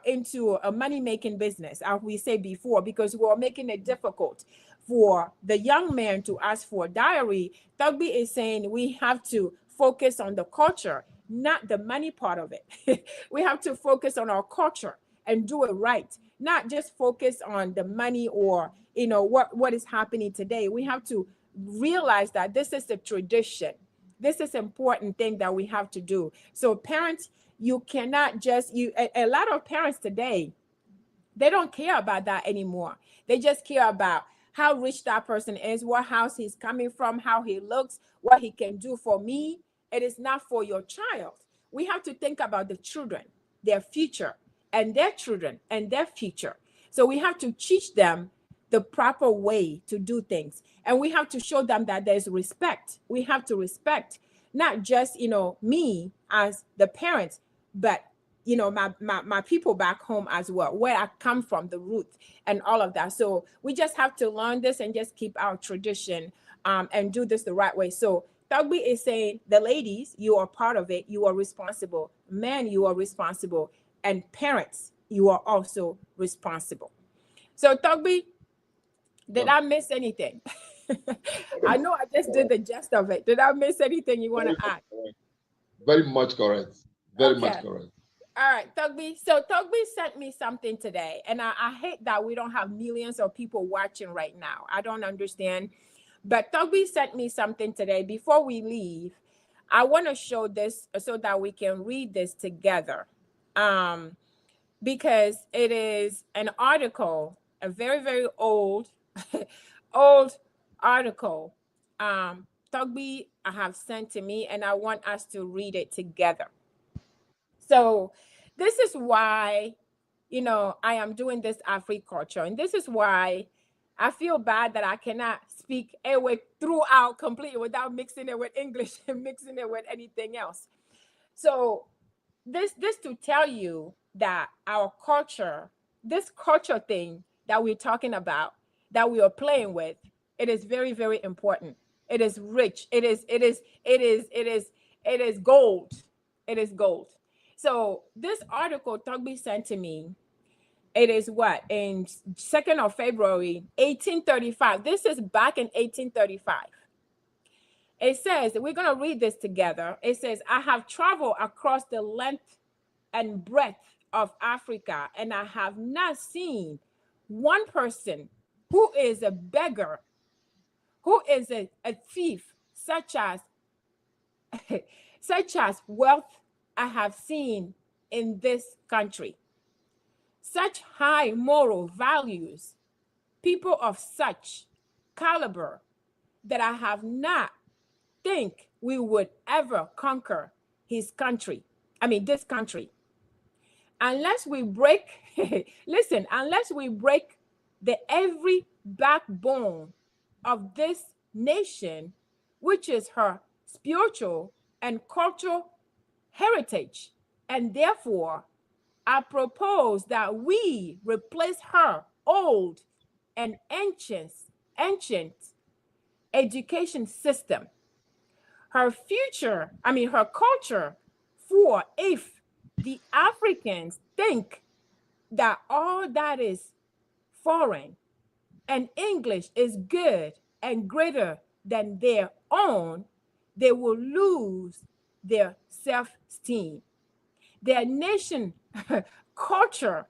into a money-making business, as we said before, because we're making it difficult for the young man to ask for a dowry. Torgbui is saying we have to focus on the culture, not the money part of it. We have to focus on our culture and do it right, not just focus on the money or what is happening today. We have to realize that this is a tradition. This is an important thing that we have to do. So parents, you cannot just, a lot of parents today, they don't care about that anymore. They just care about how rich that person is, what house he's coming from, how he looks, what he can do for me. It is not for your child. We have to think about the children, their future, and their children and their future. So we have to teach them the proper way to do things. And we have to show them that there's respect. We have to respect not just, me as the parents, but, my people back home as well, where I come from, the roots and all of that. So we just have to learn this and just keep our tradition and do this the right way. So Torgbui is saying, the ladies, you are part of it. You are responsible. Men, you are responsible. And parents, you are also responsible. So Torgbui, did I miss anything? I know I just did the gist of it. Did I miss anything you want to add? Very much correct. Very much correct. All right, Torgbui. So Torgbui sent me something today, and I hate that we don't have millions of people watching right now. I don't understand. But Torgbui sent me something today. Before we leave, I want to show this so that we can read this together. Because it is an article, a very, very old, old article Torgbui have sent to me, and I want us to read it together. So this is why, I am doing this Afri-culture, and this is why I feel bad that I cannot speak Ewe throughout completely without mixing it with English and mixing it with anything else. So this to tell you that our culture, this culture thing that we're talking about, that we are playing with, it is very, very important. It is rich. It is gold. It is gold. So this article Torgbui sent to me, it is what, in 2nd of February 1835. This is back in 1835. It says, we're going to read this together. It says, I have traveled across the length and breadth of Africa, and I have not seen one person who is a beggar, who is a thief, such as wealth I have seen in this country. Such high moral values, people of such caliber, that I have not think we would ever conquer this country. Unless we break, listen, unless we break the every backbone of this nation, which is her spiritual and cultural heritage. And therefore, I propose that we replace her old and ancient education system, her culture, for if the Africans think that all that is foreign and English is good and greater than their own, they will lose their self-esteem, their nation culture.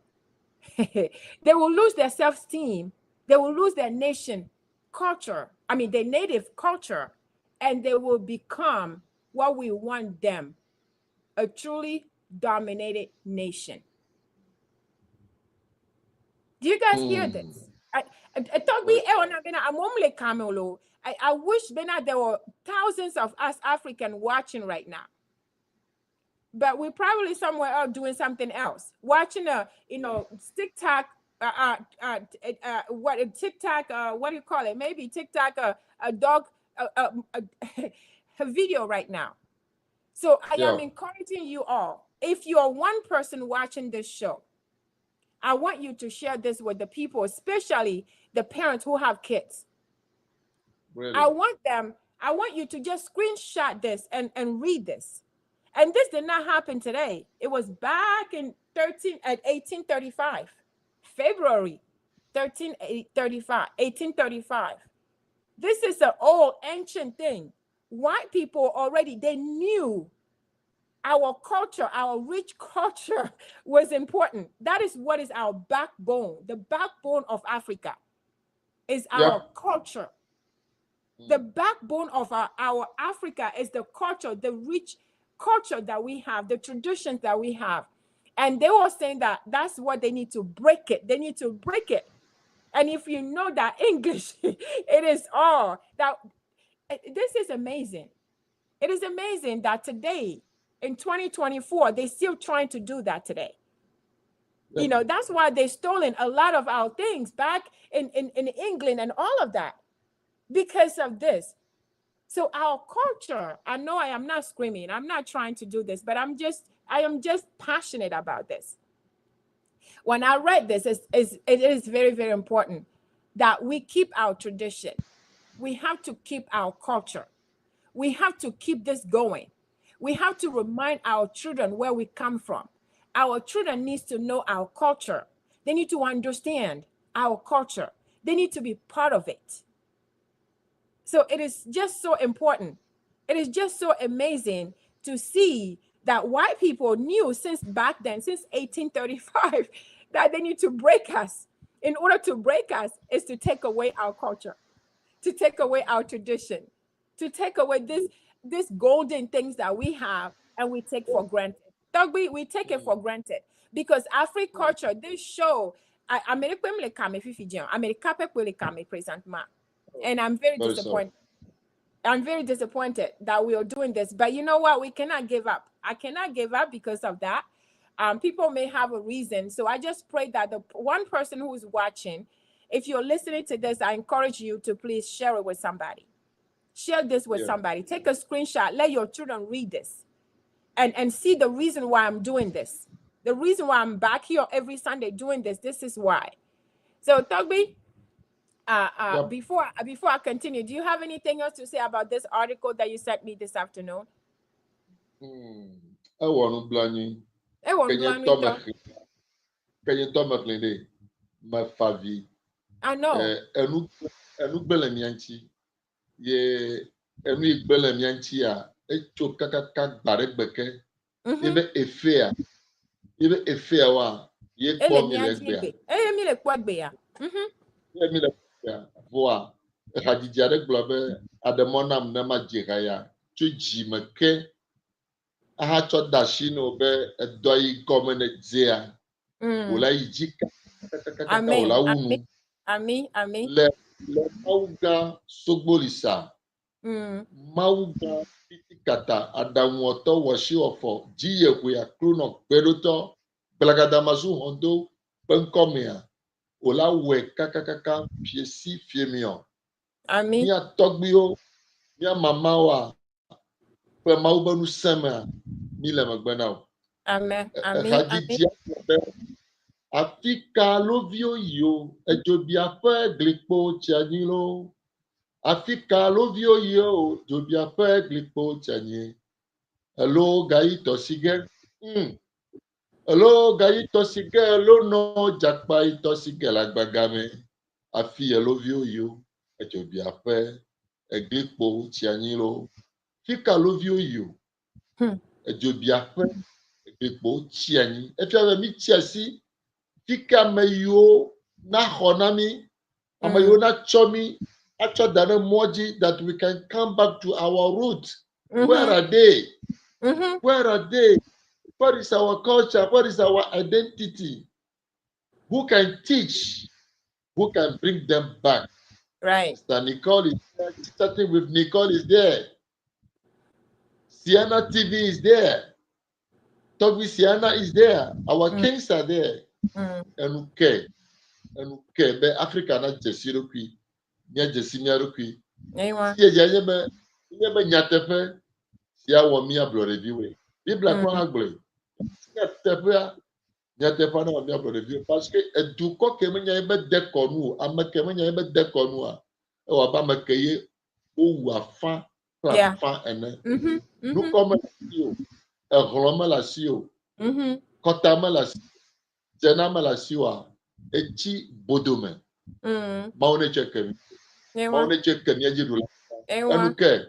They will lose their self-esteem. They will lose their nation culture, their native culture, and they will become what we want them, a truly dominated nation. Do you guys hear this? I wish there were thousands of us African watching right now. But we're probably somewhere else doing something else, watching TikTok, what do you call it? Maybe TikTok, a dog, a video right now. So I am encouraging you all. If you are one person watching this show, I want you to share this with the people, especially the parents who have kids. Really? I want you to just screenshot this and read this. And this did not happen today. It was back in 1835, February 1835. This is an old ancient thing. White people already, they knew our culture, our rich culture was important. That is what is our backbone. The backbone of Africa is our culture. The backbone of our Africa is the culture, the rich culture that we have, the traditions that we have. And they were saying that that's what they need to break it. They need to break it. And if you know that English, it is all that. This is amazing. It is amazing that today, in 2024, they're still trying to do that today. That's why they've stolen a lot of our things back in England and all of that because of this. So our culture, I know I am not screaming. I'm not trying to do this, but I am just passionate about this. When I read this, it is very, very important that we keep our tradition. We have to keep our culture. We have to keep this going. We have to remind our children where we come from. Our children need to know our culture. They need to understand our culture. They need to be part of it. So it is just so important. It is just so amazing to see that white people knew since back then, since 1835, that they need to break us. In order to break us is to take away our culture, to take away our tradition, to take away this golden things that we have and we take for granted. We take it for granted because African culture, this show, and I'm very disappointed. I'm very disappointed that we are doing this, but you know what? We cannot give up. I cannot give up because of that. People may have a reason. So I just pray that the one person who is watching, if you're listening to this, I encourage you to please share it with somebody. Share this with somebody. Take a screenshot. Let your children read this and see the reason why I'm doing this. The reason why I'm back here every Sunday doing this. This is why. So Torgbui, before I continue, do you have anything else to say about this article that you sent me this afternoon? I want to blame Can you tell me my favi? I know. Enu bele mianchi. Ye enu bele mianchi a. Echo kaka bare beke. Ibe efea. Ibe efea wa. Ye kwa mi legbea. Mi le kwa gbea. Ye mi legbea. Voa. Hadijare globe. Ademonam nema jigaya. Chuji meke. Aha cho dashino be doi komene zea. Ola yijika. Amen. Ola unu. Amen. Le mauga sogbolisa. Mauga pitikata adamuoto washi ofo. Jiye kuya kluno beruto. Blagadamazu hondo. Benkomea. Ola we kakakaka piesi fiemio. Amen. Mia togbio. Mia mamawa. Pe maubanu sema. Mile magbenao. Amen. Afika lovio yo, ejobia fe glipo tianilo. Afika lovio yo, jobia fe glipo tianye. Hello, gaito sige. Hello, gaito sige. Hello, no, jakpa ito sige lagbagame. Afi lovio yo, ejobia fe glipo tianilo. Fika lovio yo, ejobia fe glipo tianye. Efia mi tiasi. Fika meyo na honami, amayo na chomi, achodane moji that we can come back to our roots. Where are they? Where are they? What is our culture? What is our identity? Who can teach? Who can bring them back? Right. Mr. Nicole is there. Starting with Nicole is there. Sienna TV is there. Torgbui Sienna is there. Our kings are there. And okay. Okay, be Africa na jesiro kui, nya jesimia kui. Si eja nyebe nyatefe, si awo mi ablore biwe. Bibla kwa agble. Nyatefe na wo mi ablore biwe. Parce que eduko keme nya ebe dekonu, ama keme nya ebe dekonu a. E wa ba makeye o afa fa ene. Nou comme si o, e hloma la si o. Kotama la si, jenama la si wa. Echi bodome. Maune chekemi. Maune chekemi ajidula. Enuke.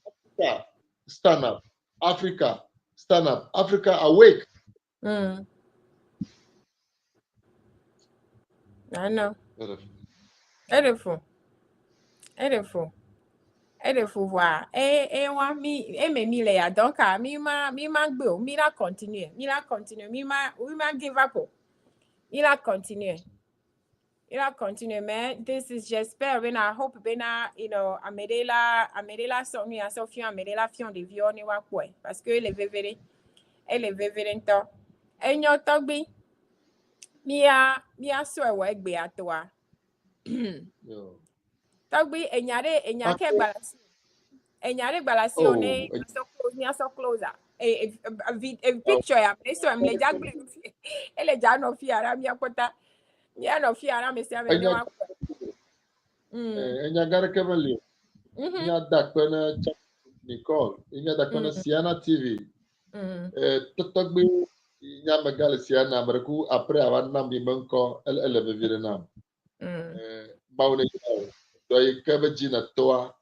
Africa, stand up. Africa, stand up. Africa, awake. I know. Ediful. Wa. Wa mi me mi le ya donc mi ma gbe o mi la continue. Mi ma give up. Il a continué, mais this is j'espère, ben I hope ben you know, amede la sonu ya so fion amede la fion de vion ni wa kwe parce que elle est vevere nto. Enyo Torgbui. Mi a so e we gbe atoa. Torgbui enyare gbalasi. Enyare gbalasi one so closer. A picture ya so am le jagble. Ele ja no fi ara mi akota. Ya no fi ara me se ame wa. Enya gare kemeli. Nya dakpena Nicole, nya dakpena Sienna TV. Torgbui nya megal Sienna breku après avoir nam bi menko elle be vire nam. Maune doy kebe jina toa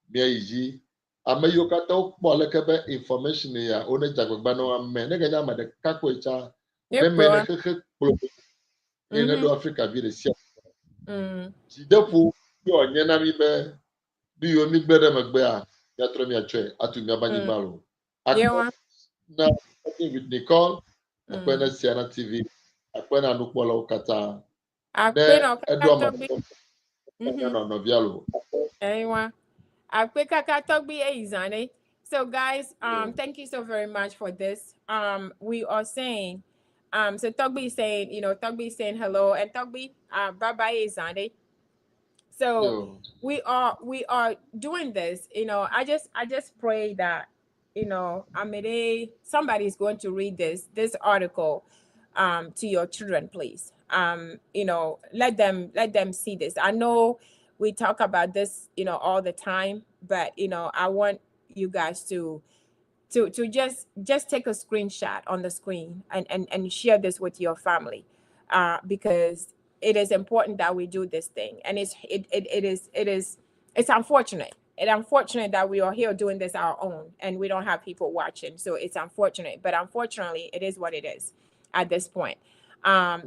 bia yi amayo kata okpo le kebe information ya one jagbagba no amen ne ganya ma de kakwe cha be me ne keke kplo ne do Africa bi de sia ti defu bi onye na mi be bi yo mi gbe de magbe a ya tro mi atwe atu mi abani balo na with Nicole akpena Sienna TV akpena nukpo la kata akpena kata no vialo Ewa. So guys, thank you so very much for this. We are saying, so Torgbui is saying, Torgbui is saying hello, and Torgbui, bye-bye, Izane. So Yo. we are doing this. I just pray that, somebody is going to read this article to your children, please. Let them see this. I know we talk about this, all the time, but I want you guys to just take a screenshot on the screen and share this with your family, because it is important that we do this thing. And it's unfortunate. It's unfortunate that we are here doing this our own and we don't have people watching. So it's unfortunate, but unfortunately it is what it is at this point.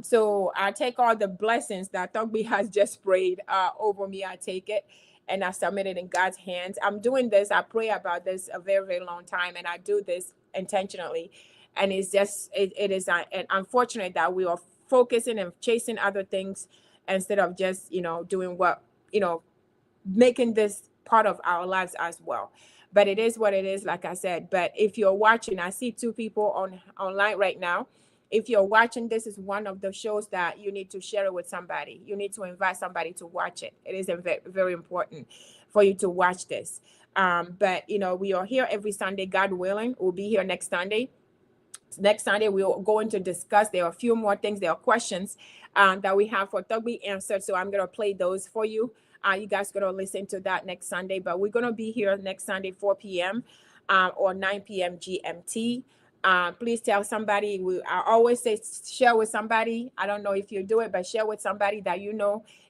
So I take all the blessings that Torgbui has just prayed over me. I take it and I submit it in God's hands. I'm doing this. I pray about this a very, very long time, and I do this intentionally. And it's just, it is unfortunate that we are focusing and chasing other things instead of just, doing what, making this part of our lives as well. But it is what it is, like I said. But if you're watching, I see 2 people online right now. If you're watching, this is one of the shows that you need to share it with somebody. You need to invite somebody to watch it. It is very, very important for you to watch this. But, we are here every Sunday, God willing. We'll be here next Sunday. Next Sunday, we're going to discuss. There are a few more things. There are questions that we have for Torgbui answered. So I'm going to play those for you. You guys going to listen to that next Sunday. But we're going to be here next Sunday, 4 p.m. Or 9 p.m. GMT. Please tell somebody. I always say share with somebody. I don't know if you do it, but share with somebody that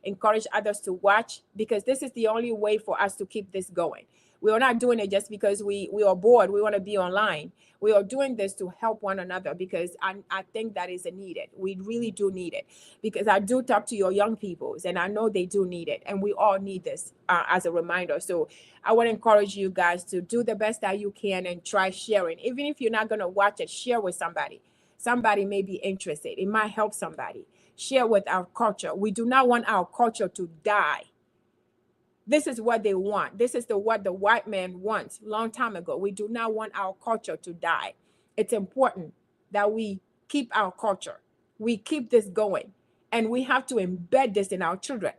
encourage others to watch, because this is the only way for us to keep this going. We are not doing it just because we are bored. We want to be online. We are doing this to help one another, because I think that is needed. We really do need it, because I do talk to your young people and I know they do need it, and we all need this as a reminder. So I want to encourage you guys to do the best that you can and try sharing. Even if you're not going to watch it, share with somebody. Somebody may be interested. It might help somebody. Share with our culture. We do not want our culture to die. This is what they want. This is what the white man wants long time ago. We do not want our culture to die. It's important that we keep our culture. We keep this going, and we have to embed this in our children.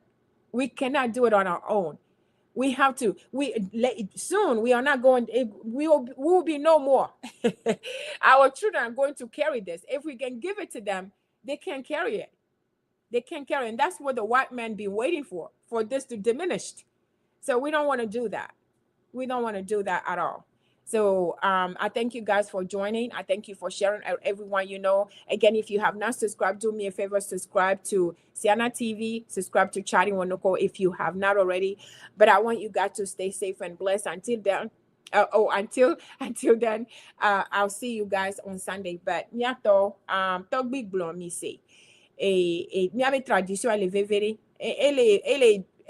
We cannot do it on our own. We have to. Soon we are not going. We will be no more. Our children are going to carry this. If we can give it to them, they can carry it. They can carry it, and that's what the white man be waiting for this to diminish. So we don't want to do that. We don't want to do that at all. So I thank you guys for joining. I thank you for sharing, everyone you know. Again, if you have not subscribed, do me a favor, subscribe to Siana TV, subscribe to Chatting Wonoko if you have not already. But I want you guys to stay safe and blessed until then. Until then, I'll see you guys on Sunday. But nyato Torgbui blon mi say. Miabe tradition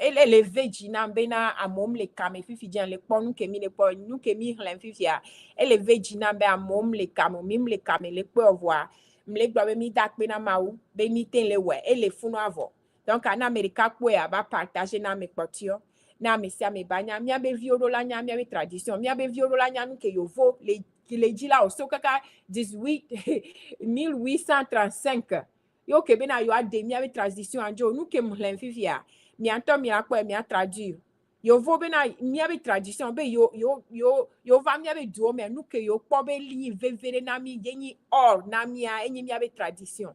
ele leveji na bena amom le kame fifi jan le ponu kemi le po nu kemi hlen fifi a ele veji na be amom le kame mim le kame le po voir mle gba be mi dak pe na maou be mi ten le we ele funu avo. Donc en America ko ya ba partager na me potio na me sia me banya mia be violo la nya mia be tradition mia be violo la nya nu ke yo vo le di la o so kaka 1835 yo ke bena yo ade mia be tradition anjo nu ke hlen fifi a mi anto mi akpo mi traduire yo vo be na mi be tradition be yo va mi be duo me nu ke yo po be li vevere na mi yeni or na mi a enyi mi be tradition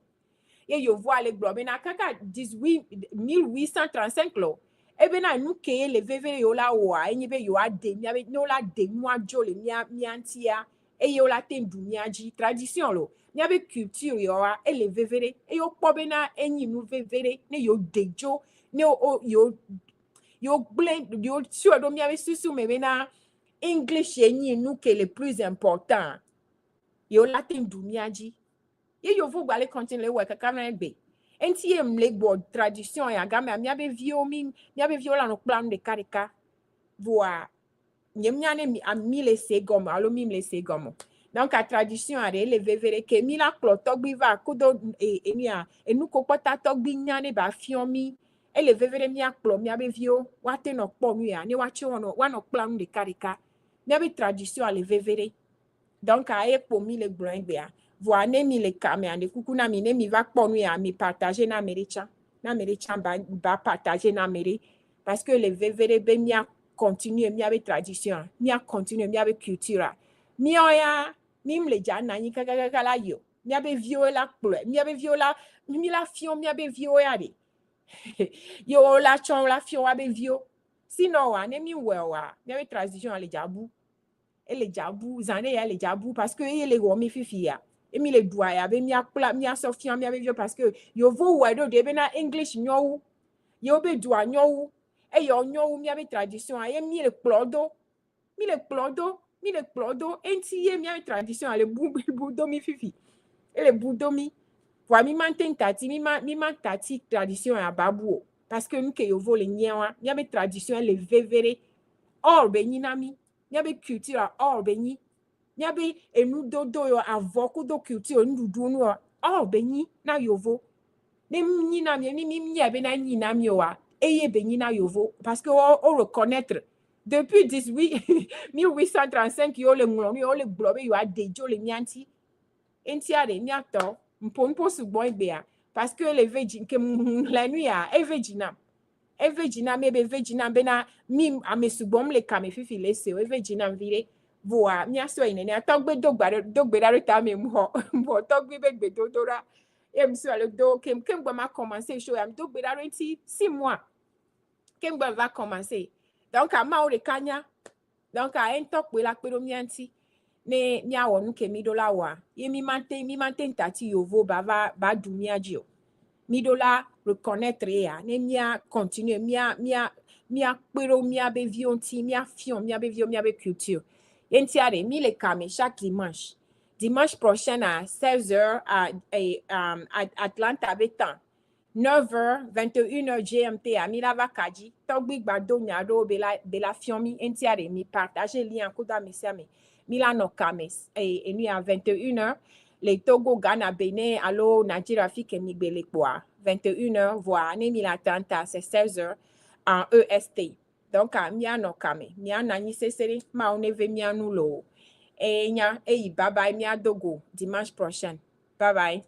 ye yo vo ale gbo be na kaka 1835 lo e be na nu ke le vevere yo la wo a enyi be yo ade mi be no la de nu ajo le mi antia e yo la ten du mi aji tradition lo mi be culture yo a e le vevere e yo po be na enyi nu vevere ne yo dejo no yo blend yo sur do mi ave susu me na English yenyi nou ke le plus important yo latin dumiaji ye yo vo gbale continue le we kaka na egbe enti em le gbo tradition ya ga me ave vio la no plan de karika voa nyemnyane mi le segomo alo mi le segomo. Donc la tradition a le vevere ke mi la Torgbui va kodo enia e nou ko pota Torgbui nyane ba fiomi ele vevere mia kplo mia be vio wate no kpo nu ya ni wache wano kpla nu de karika mia be tradition ale vevere donc a ekpo mi le gbron gbe ya voa ne mi le kame ande kuku na mi ne mi va kpo nu ya mi partager na mericha ba partager na meri parce que le vevere be mia continue mia be tradition mia continue mia be culture mia ya mim le jana ni kaka la yo mia be vio la kplo mia be vio la mi la fion mia be vio ya de yo la chon la fion wa be vio sinon wa ne mi wa mia be tradition ale jabu ele jabu zane ya le jabu parce que ele wo mi fifi ya emi le dua ya be mia kpla mia sofian mia be vio parce que yo vo wa do de be na english nyowu yo be dua nyowu e yo nyowu mia be tradition ya mi le kplodo enti ye mia be tradition ale bu do mi fifi ele bu do mi wa mi maintain tati mi ma tati tradition ya babu parce que nke yo vo le nyewa mia be tradition le vevere or be nyinami mia be culture or be nyi mia be enu dodo yo avoku do culture ndudu nu or be nyi na yovo ni nyi na mi ni be na nyi na mi wa eye be nyi na yovo parce que on reconnaître depuis 1835 yo le nglo yo le globe yo adejo le mianti enti ade mi ato mpo sugbon igbe ya parce que le veji ke la nuit ya evejina me be vejina be na mi ame sugbon le kame fifi le se evejina vire voa mi aso ine ne atogbe dogbe da ta me mo togbe be gbe dodora e mi so le do kem gba ma commencer show am dogbe da 6 mois kem gba va commencer donc a ma o le kanya donc a entokwe la pe do mi anti ne mi awonu ke mi do la wa ye mi maintain tati yovo ba du mi adio mi do la reconnaître ya ne mia continue mia pero mia be vionti mia fion mia be vio mia be culture enti are mi le kame chaque dimanche prochain à 16h à Atlanta betan 9h 21h GMT à mi la vakaji togbi gbado nyado be la fion mi enti are mi partager lien kuda mesiame mi la no kame et nuit à 21h les Togo, Ghana, Bénin, allo, Nigeria, Fike, Migbele, Boa. 21h, voire, Nemi Latanta, c'est 16h en EST. Donc, mia no kame, mia nani sesere, ma oneve mia nulo. Et nya, bye bye, mia dogo, dimanche prochain. Bye bye.